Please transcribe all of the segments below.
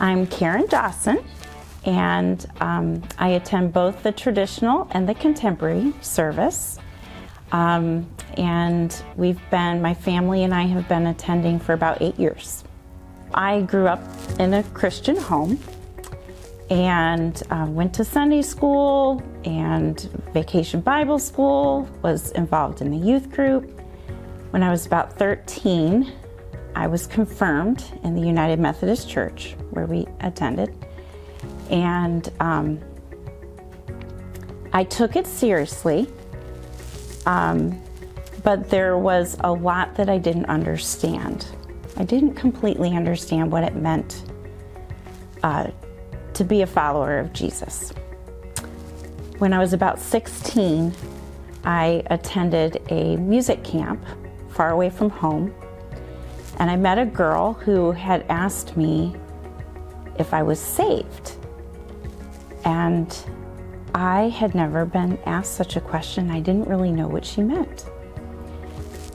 I'm Karen Dawson, and I attend both the traditional and the contemporary service. And my family and I have been attending for about 8 years. I grew up in a Christian home and went to Sunday school and Vacation Bible School, was involved in the youth group. When I was about 13, I was confirmed in the United Methodist Church where we attended. And I took it seriously, but there was a lot that I didn't understand. I didn't completely understand what it meant to be a follower of Jesus. When I was about 16, I attended a music camp far away from home, and I met a girl who had asked me if I was saved. And I had never been asked such a question. I didn't really know what she meant.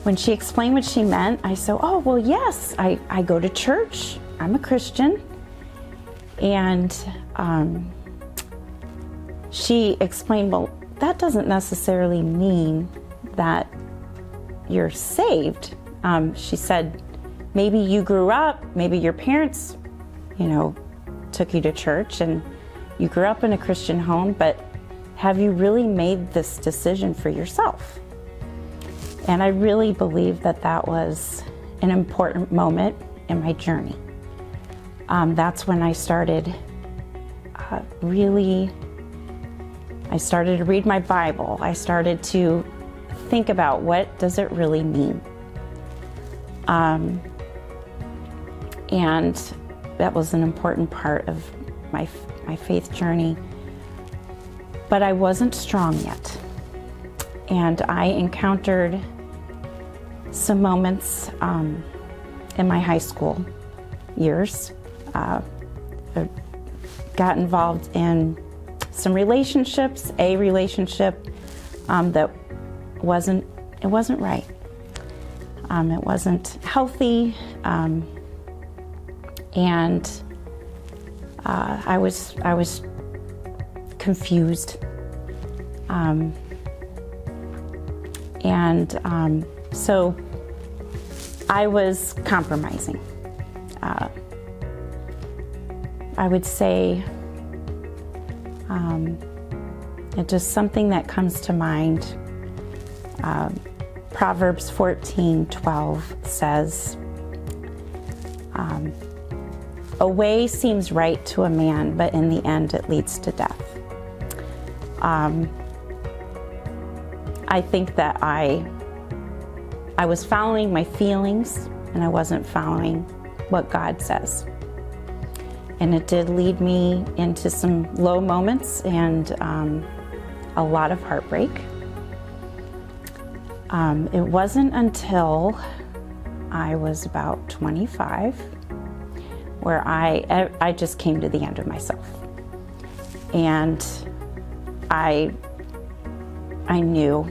When she explained what she meant, I said, oh, well, yes, I go to church. I'm a Christian. And she explained, well, that doesn't necessarily mean that you're saved. She said, maybe you grew up, maybe your parents, took you to church and you grew up in a Christian home, but have you really made this decision for yourself? And I really believe that that was an important moment in my journey. That's when I started I started to read my Bible. I started to think about what does it really mean? And that was an important part of my faith journey. But I wasn't strong yet. And I encountered some moments in my high school years. I got involved in some relationships, a relationship that wasn't right. It wasn't healthy, and I was confused, so I was compromising. I would say it's just something that comes to mind. Proverbs 14:12 says, a way seems right to a man, but in the end it leads to death. I think that I was following my feelings and I wasn't following what God says. And it did lead me into some low moments and a lot of heartbreak. It wasn't until I was about 25 where I just came to the end of myself. And I knew,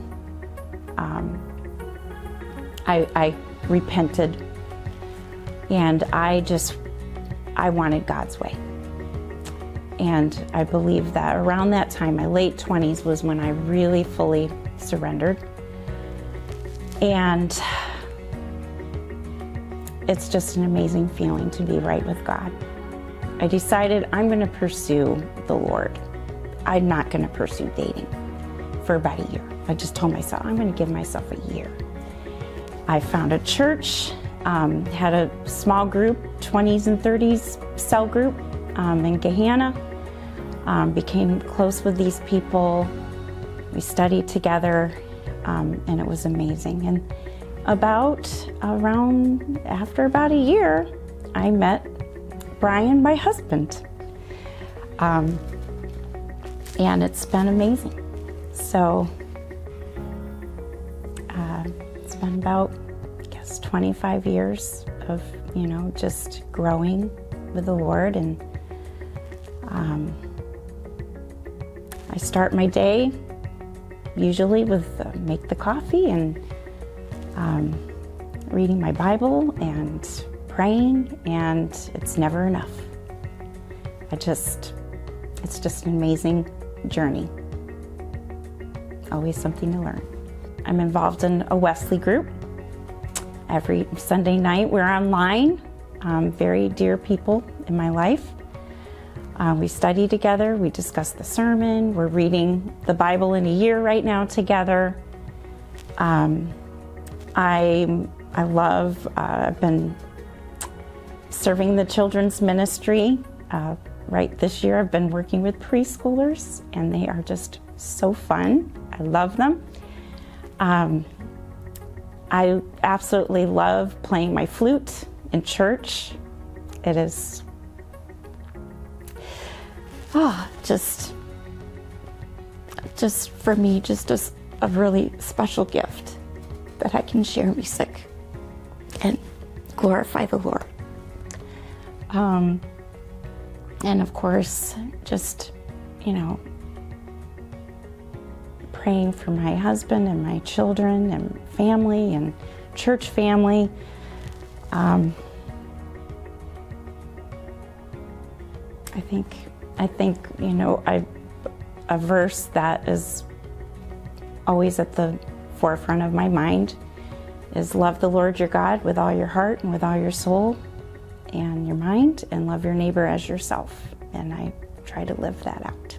I repented, and I wanted God's way. And I believe that around that time, my late 20s, was when I really fully surrendered. And it's just an amazing feeling to be right with God. I decided I'm going to pursue the Lord. I'm not going to pursue dating for about a year. I just told myself I'm going to give myself a year. I found a church, had a small group, 20s and 30s cell group in Gahanna. Became close with these people. We studied together, and it was amazing. And after about a year, I met Brian, my husband. And it's been amazing. So it's been about, 25 years of, just growing with the Lord. And I start my day usually with make the coffee and reading my Bible and praying, and it's never enough. It's just an amazing journey. Always something to learn. I'm involved in a Wesley group. Every Sunday night we're online. Very dear people in my life. We study together, we discuss the sermon, we're reading the Bible in a year right now together. I've been serving the children's ministry. Right this year I've been working with preschoolers, and they are just so fun. I love them. I absolutely love playing my flute in church. It is just for me, just a really special gift that I can share music and glorify the Lord. And of course, just, praying for my husband and my children and family and church family. I think, a verse that is always at the forefront of my mind is love the Lord your God with all your heart and with all your soul and your mind, and love your neighbor as yourself. And I try to live that out.